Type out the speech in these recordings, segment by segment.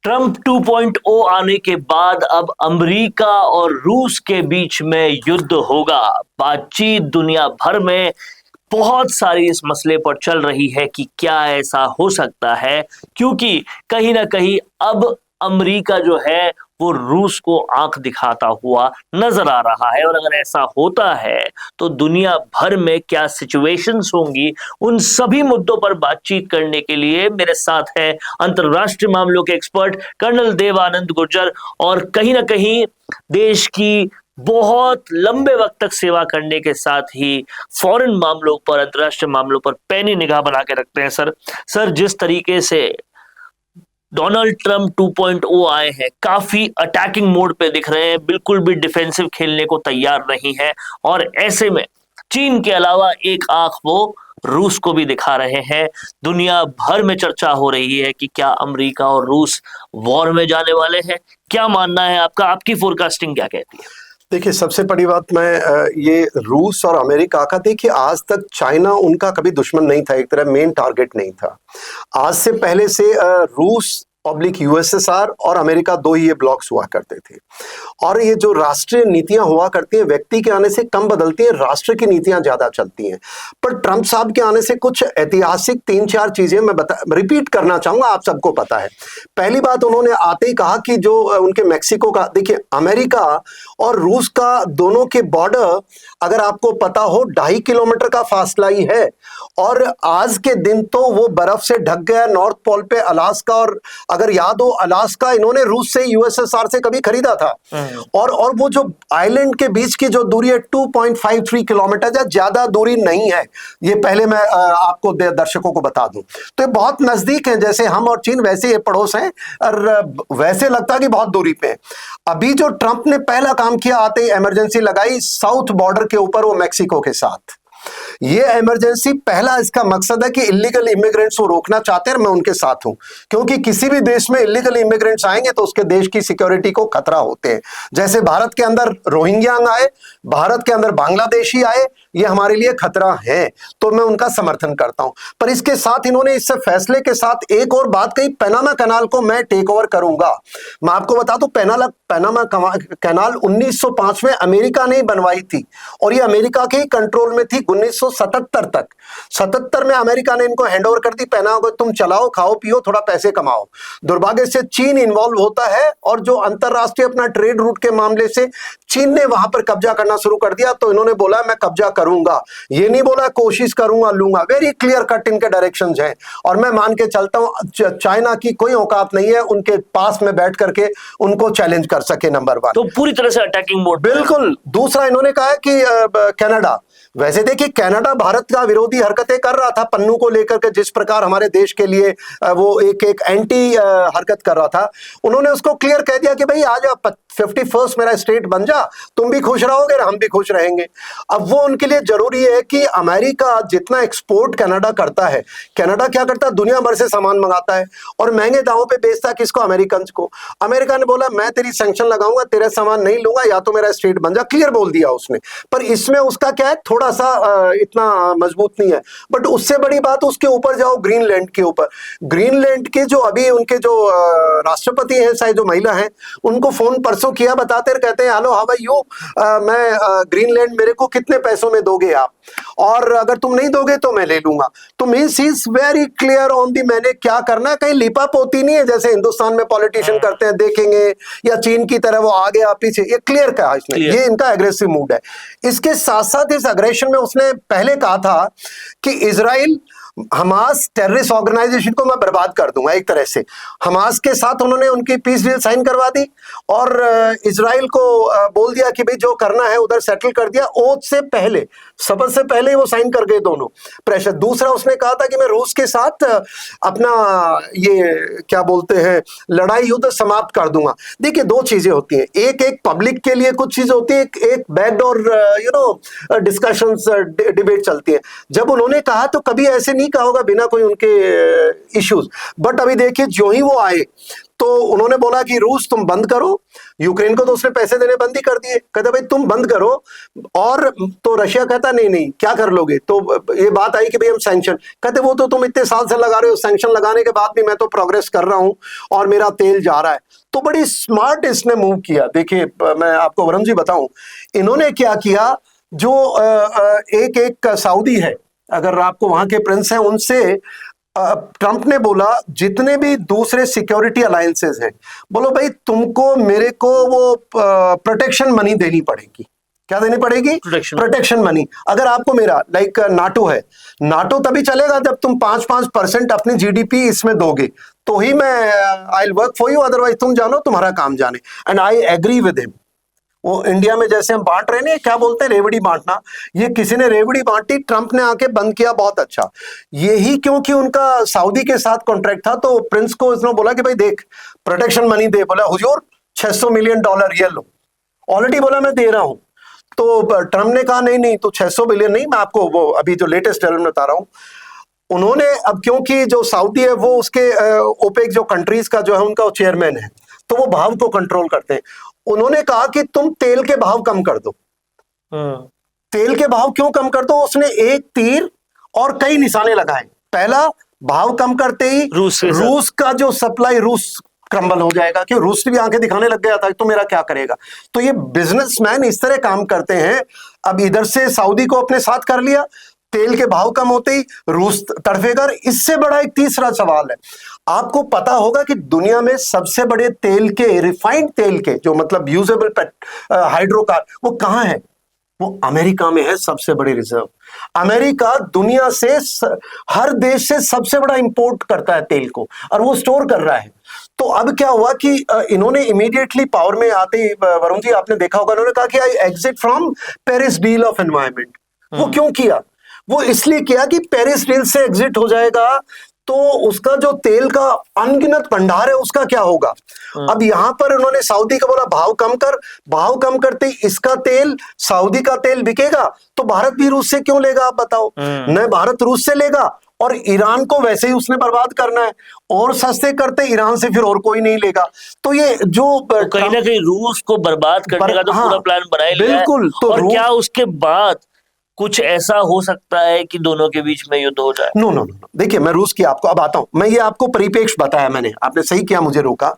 Trump 2.0 आने के बाद अब अमेरिका और रूस के बीच में युद्ध होगा। बातचीत दुनिया भर में बहुत सारी इस मसले पर चल रही है कि क्या ऐसा हो सकता है, क्योंकि कहीं ना कहीं अब अमेरिका जो है वो रूस को आंख दिखाता हुआ नजर आ रहा है। और अगर ऐसा होता है तो दुनिया भर में क्या सिचुएशंस होंगी, उन सभी मुद्दों पर बातचीत करने के लिए मेरे साथ है अंतरराष्ट्रीय मामलों के एक्सपर्ट कर्नल देवानंद गुर्जर, और कहीं ना कहीं देश की बहुत लंबे वक्त तक सेवा करने के साथ ही फॉरेन मामलों पर, अंतरराष्ट्रीय मामलों पर पैनी निगाह बना के रखते हैं। सर, जिस तरीके से डोनाल्ड ट्रंप 2.0 आए हैं, काफी अटैकिंग मोड पे दिख रहे हैं, बिल्कुल भी डिफेंसिव खेलने को तैयार नहीं है। और ऐसे में चीन के अलावा एक आंख वो रूस को भी दिखा रहे हैं। दुनिया भर में चर्चा हो रही है कि क्या अमेरिका और रूस वॉर में जाने वाले हैं। क्या मानना है आपका? आपकी फोरकास्टिंग क्या कहती है? देखिए, सबसे बड़ी बात मैं ये रूस और अमेरिका का, देखिए आज तक चाइना उनका कभी दुश्मन नहीं था, एक तरह मेन टारगेट नहीं था। आज से पहले से रूस पब्लिक यूएसएसआर और अमेरिका दो ही ये ब्लॉक्स हुआ करते थे। और ये जो राष्ट्रीय नीतियां हुआ करती हैं, व्यक्ति के आने से कम बदलती हैं, राष्ट्र की नीतियां ज्यादा चलती हैं। पर ट्रंप साहब के आने से कुछ ऐतिहासिक 3-4 चीजें मैं रिपीट करना चाहूंगा, आप सबको पता है। पहली बात, उन्होंने आते ही कहा कि जो उनके मैक्सिको का, देखिए अमेरिका और रूस का दोनों के बॉर्डर अगर आपको पता हो 2.5 किलोमीटर का फासला ही है। और आज के दिन तो वो बर्फ से ढक गया नॉर्थ पोल पे अलास्का। और अगर याद हो, अलास्का इन्होंने रूस से, यूएसएसआर से कभी खरीदा था। और वो जो आइलैंड के बीच की जो दूरी है 2.53 किलोमीटर, ज्यादा दूरी नहीं है। ये पहले मैं आपको दर्शकों को बता दूं, तो ये बहुत नजदीक है। जैसे हम और चीन वैसे ये पड़ोस हैं, और वैसे लगता है कि बहुत दूरी पे है। अभी जो ट्रंप ने पहला काम किया, आते ही इमरजेंसी लगाई साउथ बॉर्डर के ऊपर, वो मैक्सिको के साथ। ये इमरजेंसी, पहला इसका मकसद है कि इलीगल इमिग्रेंट्स वो रोकना चाहते हैं। मैं उनके साथ हूं, क्योंकि किसी भी देश में इलीगल इमिग्रेंट्स आएंगे तो उसके देश की सिक्योरिटी को खतरा होते हैं। जैसे भारत के अंदर रोहिंग्या आए, भारत के अंदर बांग्लादेशी आए, ये हमारे लिए खतरा है। तो मैं उनका समर्थन करता हूं। पर इसके साथ इन्होंने इस फैसले के साथ एक और बात कही, पैनामा कैनाल को मैं टेक ओवर करूंगा। मैं आपको बता दूं, पैनामा कैनाल 1905 में अमेरिका ने बनवाई थी, और ये अमेरिका के ही कंट्रोल में थी 1977 तक। 77 में अमेरिका ने इनको हैंड ओवर कर दी। पैनामा को तुम चलाओ, खाओ पियो, थोड़ा पैसे कमाओ। दुर्भाग्य से चीन इन्वॉल्व होता है, और जो अंतरराष्ट्रीय अपना ट्रेड रूट के मामले से चीन ने वहां पर कब्जा करना शुरू कर दिया। तो इन्होंने बोला मैं कब्जा करूंगा, ये नहीं बोला कोशिश करूंगा, लूंगा। वेरी क्लियर कट इनके डायरेक्शंस हैं। और मैं मान के चलता हूं चाइना की कोई औकात नहीं है उनके पास में बैठ करके उनको चैलेंज कर सके। नंबर 1, तो पूरी तरह से अटैकिंग मोड। बिल्कुल। दूसरा, इन्होंने कहा कि कनाडा, वैसे देखिए कनाडा भारत का विरोधी हरकतें कर रहा था पन्नू को लेकर के, जिस प्रकार हमारे देश के लिए वो एक एंटी हरकत कर रहा था। उन्होंने उसको क्लियर कह दिया कि भाई आ जा, 51st मेरा स्टेट बन जा, तुम भी खुश रहोगे, हम भी खुश रहेंगे। अब वो उनके लिए जरूरी है कि अमेरिका जितना एक्सपोर्ट कनाडा करता है, कनाडा क्या करता है, दुनिया भर से सामान मंगाता है और महंगे दामों पे बेचता है किसको, अमेरिकन को। अमेरिका ने बोला मैं तेरी सैंक्शन लगाऊंगा, तेरा सामान नहीं लूंगा, या तो मेरा स्टेट बन जा, क्लियर बोल दिया उसने। पर इसमें उसका क्या है, थोड़ा सा इतना मजबूत नहीं है। बट उससे बड़ी बात, उसके ऊपर जाओ, ग्रीनलैंड के ऊपर। ग्रीनलैंड के जो अभी उनके जो राष्ट्रपति हैं, शायद जो महिला हैं, उनको फोन परसों किया, बताते कहते हैं हेलो हाउ आर यू, मैं ग्रीनलैंड मेरे को कितने पैसों में दोगे आप, और अगर तुम नहीं दोगे तो मैं ले लूंगा। तो means he is very clear on the मैंने क्या करना है। कहीं लिपापोती नहीं है जैसे हिंदुस्तान में पॉलिटिशियन करते हैं, देखेंगे, या चीन की तरह वो आगे आप पीछे। ये क्लियर कहा इसने, ये इनका एग्रेसिव मूड है। इसके साथ साथ इस अग्रेशन में उसने पहले कहा था कि इजराइल हमास टेररिस्ट ऑर्गेनाइजेशन को मैं बर्बाद कर दूंगा। एक तरह से हमास के साथ उन्होंने उनकी पीस डील साइन करवा दी, और इजराइल को बोल दिया कि भाई जो करना है उधर सेटल कर दिया। ओथ से पहले, शपथ से पहले ही वो साइन कर गए दोनों। प्रेशर। दूसरा, उसने कहा था कि मैं रूस के साथ अपना ये क्या बोलते हैं लड़ाई युद्ध समाप्त कर दूंगा। देखिए, दो चीजें होती हैं, एक पब्लिक के लिए कुछ चीजें होती है, एक बैकडोर डिस्कशंस डिबेट चलती है। जब उन्होंने कहा तो कभी ऐसे नहीं नहीं कहा होगा बिना कोई उनके इश्यूज। बट अभी देखिए जो ही वो आए तो उन्होंने बोला कि रूस तुम बंद करो, यूक्रेन को तो उसने पैसे देने बंद ही कर दिए, कहता भाई तुम बंद करो। और तो रशिया कहता नहीं नहीं क्या कर लोगे, तो ये बात आई कि भाई हम सैंक्शन, कहते वो तो तुम इतने साल से लगा रहे हो, सैंक्शन लगाने के बाद भी मैं तो प्रोग्रेस कर रहा हूं और मेरा तेल जा रहा है। तो बड़ी स्मार्ट इसने मूव किया। देखिए मैं आपको वरुण जी बताऊं, इन्होंने क्या किया, जो एक एक सऊदी है, अगर आपको वहां के प्रिंस हैं उनसे ट्रंप ने बोला जितने भी दूसरे सिक्योरिटी अलायंसेस हैं, बोलो भाई तुमको मेरे को वो प्रोटेक्शन मनी देनी पड़ेगी। क्या देनी पड़ेगी? Protection money. अगर आपको मेरा लाइक नाटो है, नाटो तभी चलेगा जब तुम 5% अपनी जीडीपी इसमें दोगे, तो ही मैं I will work for you, otherwise तुम जानो तुम्हारा काम जाने। And I agree with him. वो इंडिया में जैसे हम बांट रहे हैं, क्या बोलते हैं रेवड़ी बांटना, ये किसी ने रेवड़ी बांटी, ट्रंप ने आके बंद किया, बहुत अच्छा। यही क्योंकि उनका सऊदी के साथ कॉन्ट्रैक्ट था, तो प्रिंस को इसने बोला कि भाई देख प्रोटेक्शन मनी दे। बोला हुजूर $600 मिलियन ये लो, ऑलरेडी बोला मैं दे रहा हूं। तो ट्रंप ने कहा नहीं नहीं, तो 600 बिलियन नहीं, मैं आपको वो अभी जो लेटेस्ट डेवलपमेंट बता रहा हूं। उन्होंने अब क्योंकि जो सऊदी है वो उसके ओपेक जो कंट्रीज का जो है उनका चेयरमैन है, तो वो भाव को कंट्रोल करते हैं। उन्होंने कहा कि तुम तेल के भाव कम कर दो। तेल के भाव क्यों कम कर दो? उसने एक तीर और कई निशाने लगाए। पहला, भाव कम करते ही रूस का जो सप्लाई, रूस क्रम्बल हो जाएगा, कि रूस भी आंखें दिखाने लग गया था तो मेरा क्या करेगा। तो ये बिजनेसमैन इस तरह काम करते हैं। अब इधर से सऊदी को अपने साथ कर लिया, तेल के भाव कम होते ही रूस तड़फेगा। इससे बड़ा एक तीसरा सवाल है, आपको पता होगा कि दुनिया में सबसे बड़े तेल के, रिफाइंड तेल के, जो मतलब यूजेबल हाइड्रोकार, वो कहां है? वो अमेरिका में है, सबसे बड़ी रिजर्व। अमेरिका दुनिया से हर देश से सबसे बड़ा इंपोर्ट करता है तेल को, और वो स्टोर कर रहा है। तो अब क्या हुआ कि इन्होंने इमीडिएटली पावर में आते ही, वरुण जी आपने देखा होगा, उन्होंने कहा कि I exit from Paris deal of environment. वो क्यों किया? वो इसलिए किया कि पेरिस डील से एग्जिट हो जाएगा तो उसका जो तेल का अनगिनत भंडार है उसका क्या होगा। अब यहां पर उन्होंने सऊदी का बोला भाव कम कर, भाव कम करते ही इसका तेल, सऊदी का तेल बिकेगा, तो भारत भी रूस से क्यों लेगा? आप बताओ। न भारत रूस से लेगा, और ईरान को वैसे ही उसने बर्बाद करना है, और सस्ते करते ईरान से फिर और कोई नहीं लेगा। तो ये जो तो कहीं ना कहीं रूस को बर्बाद करने का तो पूरा प्लान बनाया लिया है। बिल्कुल। तो और क्या उसके बाद कुछ ऐसा हो सकता है कि दोनों के बीच में युद्ध हो जाए? नो नो नो, देखिए मैं रूस की आपको अब आता हूं। मैं ये आपको परिपेक्ष बताया मैंने, आपने सही किया मुझे रोका।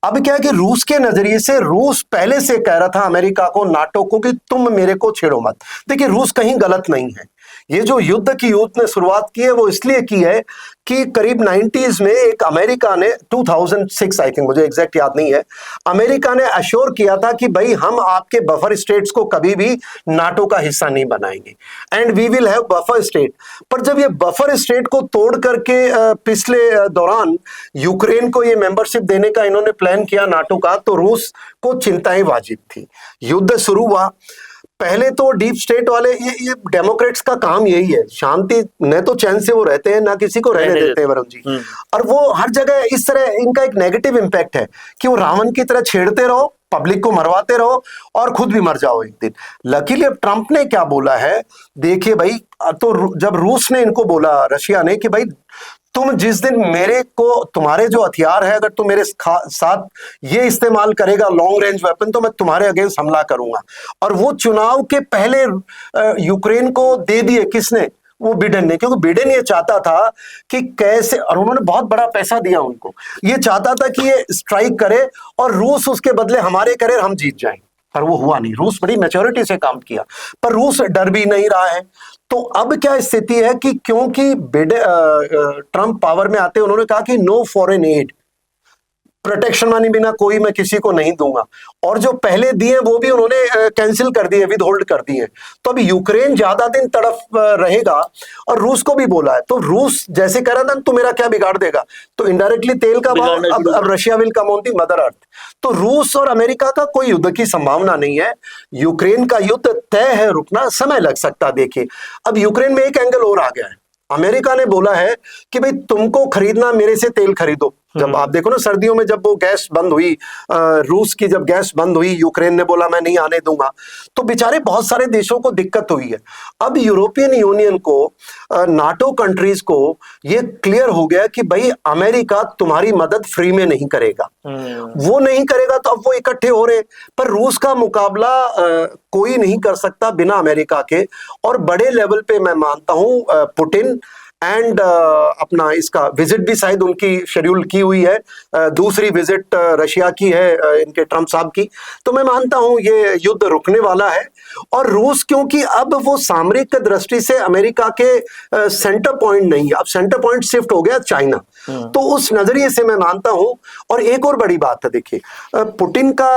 अब क्या है कि रूस के नजरिए से, रूस पहले से कह रहा था अमेरिका को, नाटो को, कि तुम मेरे को छेड़ो मत। देखिए रूस कहीं गलत नहीं है। ये जो युद्ध की यूथ ने शुरुआत की है वो इसलिए की है कि करीब 90s में एक अमेरिका ने, 2006 आई थिंक, मुझे एग्जैक्ट याद नहीं है, अमेरिका ने अश्योर किया था कि भाई हम आपके बफर स्टेट्स को कभी भी नाटो का हिस्सा नहीं बनाएंगे, and we will have buffer state. पर जब ये बफर स्टेट को तोड़ करके पिछले दौरान यूक्रेन को ये मेंबरशिप देने का इन्होंने प्लान किया नाटो का, तो रूस को चिंताएं वाजिब थी। युद्ध शुरू हुआ। पहले तो डीप स्टेट वाले, ये डेमोक्रेट्स का काम यही है, शांति, न तो चैन से वो रहते हैं ना किसी को रहने देते हैं वरुण जी। और वो हर जगह इस तरह, इनका एक नेगेटिव इंपैक्ट है कि वो रावण की तरह छेड़ते रहो, पब्लिक को मरवाते रहो और खुद भी मर जाओ एक दिन। लकीली अब ट्रंप ने क्या बोला है, देखिए भाई, तो जब रूस ने इनको बोला, रशिया ने, कि भाई तुम जिस दिन मेरे को, तुम्हारे जो हथियार है, अगर तुम मेरे साथ ये इस्तेमाल करेगा लॉन्ग रेंज वेपन, तो मैं तुम्हारे अगेंस्ट हमला करूंगा। और वो चुनाव के पहले यूक्रेन को दे दिए, किसने? वो बिडेन ने, क्योंकि बिडेन ये चाहता था कि कैसे, और उन्होंने बहुत बड़ा पैसा दिया उनको, ये चाहता था कि ये स्ट्राइक करे और रूस उसके बदले हमारे करे और हम जीत जाएं। पर वो हुआ नहीं। रूस बड़ी मैच्योरिटी से काम किया, पर रूस डर भी नहीं रहा है। तो अब क्या स्थिति है कि क्योंकि ट्रंप पावर में आते, उन्होंने कहा कि no foreign aid, protection money बिना कोई मैं किसी को नहीं दूंगा, और जो पहले दिए वो भी उन्होंने कैंसिल कर दिए, विद होल्ड कर दिए। तो अब यूक्रेन ज्यादा दिन तड़फ रहेगा, और रूस को भी बोला है, तो रूस जैसे कह रहा था तो मेरा क्या बिगाड़ देगा, तो इनडायरेक्टली तेल का भाव, अब Russia will come on the mother earth. तो रूस और अमेरिका का कोई युद्ध की संभावना नहीं है। यूक्रेन का युद्ध तय है, रुकना समय लग सकता। देखिए अब यूक्रेन में एक एंगल और आ गया है। अमेरिका ने बोला है कि भाई तुमको खरीदना मेरे से तेल खरीदो, जब आप देखो ना सर्दियों में जब वो गैस बंद हुई, रूस की जब गैस बंद हुई, यूक्रेन ने बोला मैं नहीं आने दूंगा, तो बेचारे बहुत सारे देशों को दिक्कत हुई है। अब यूरोपियन यूनियन को, नाटो कंट्रीज को ये क्लियर हो गया कि भाई अमेरिका तुम्हारी मदद फ्री में नहीं करेगा, वो नहीं करेगा, तो अब वो इकट्ठे हो रहे। पर रूस का मुकाबला कोई नहीं कर सकता बिना अमेरिका के। और बड़े लेवल पे मैं मानता हूं पुतिन एंड अपना इसका विजिट भी शायद उनकी शेड्यूल की हुई है, दूसरी विजिट रशिया की है इनके ट्रम्प साहब की। तो मैं मानता हूं ये युद्ध रुकने वाला है। और रूस क्योंकि अब वो सामरिक दृष्टि से अमेरिका के सेंटर पॉइंट नहीं है, अब सेंटर पॉइंट शिफ्ट हो गया चाइना, तो उस नजरिए से मैं मानता हूं। और एक और बड़ी बात है, देखिए पुतिन का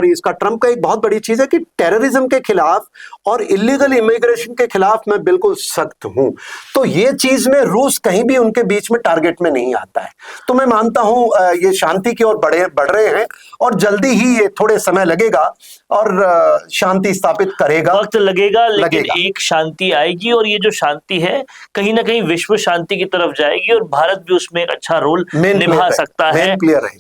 इसका ट्रम्प का एक बहुत बड़ी चीज है कि टेररिज्म के खिलाफ और इलीगल इमिग्रेशन के खिलाफ मैं बिल्कुल सख्त हूं। तो ये चीज में रूस कहीं भी उनके बीच में टारगेट में नहीं आता है। तो मैं मानता हूं ये शांति की ओर बढ़ रहे हैं और जल्दी ही, ये थोड़े समय लगेगा और शांति स्थापित करेगा, वक्त लगेगा, लेकिन एक शांति आएगी और ये जो शांति है कहीं ना कहीं विश्व शांति की तरफ जाएगी और भारत भी उसमें एक अच्छा रोल निभा सकता है।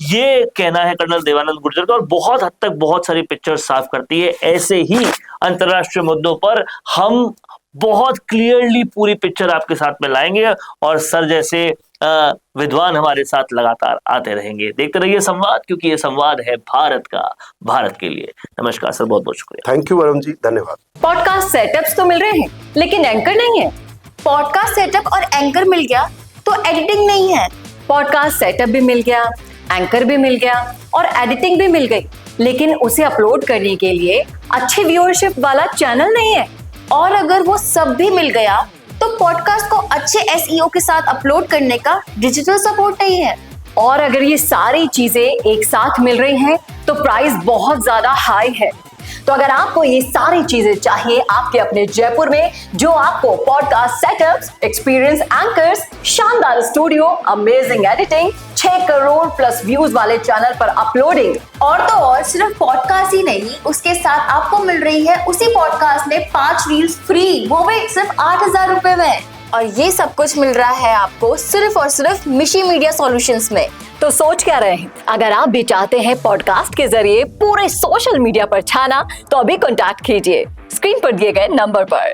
ये कहना है कर्नल देवानंद गुर्जर का और बहुत हद तक बहुत सारी पिक्चर साफ करती है। ऐसे ही अंतर्राष्ट्रीय मुद्दों पर हम बहुत क्लियरली पूरी पिक्चर आपके साथ में लाएंगे और सर जैसे विद्वान हमारे साथ लगातार आते रहेंगे। देखते रहिए संवाद, क्योंकि ये संवाद है भारत का, भारत के लिए। नमस्कार सर, बहुत बहुत शुक्रिया। थैंक यू वरुण जी, धन्यवाद। पॉडकास्ट सेटअप्स तो मिल रहे हैं लेकिन एंकर नहीं है। पॉडकास्ट सेटअप और एंकर मिल गया तो एडिटिंग नहीं है। पॉडकास्ट सेटअप भी मिल गया, एंकर भी मिल गया और एडिटिंग भी मिल गई, लेकिन उसे अपलोड करने के लिए अच्छी व्यूअरशिप वाला चैनल नहीं है। और अगर वो सब भी मिल गया तो पॉडकास्ट को अच्छे एसईओ के साथ अपलोड करने का डिजिटल सपोर्ट नहीं है। और अगर ये सारी चीजें एक साथ मिल रही हैं तो प्राइस बहुत ज्यादा हाई है। तो अगर आपको ये सारी चीजें चाहिए आपके अपने जयपुर में, जो आपको पॉडकास्ट सेटअप्स, एक्सपीरियंस एंकर्स, शानदार studio, amazing editing, 6 crore plus views वाले चैनल पर अपलोडिंग, और तो और सिर्फ पॉडकास्ट ही नहीं, उसके साथ आपको मिल रही है उसी पॉडकास्ट में 5 रील्स फ्री, वो भी सिर्फ 8,000 रुपए में। और ये सब कुछ मिल रहा है आपको सिर्फ और सिर्फ मिशी मीडिया सॉल्यूशंस में। तो सोच क्या रहे हैं? अगर आप भी चाहते हैं पॉडकास्ट के जरिए पूरे सोशल मीडिया पर छाना, तो अभी कॉन्टैक्ट कीजिए स्क्रीन पर दिए गए नंबर पर।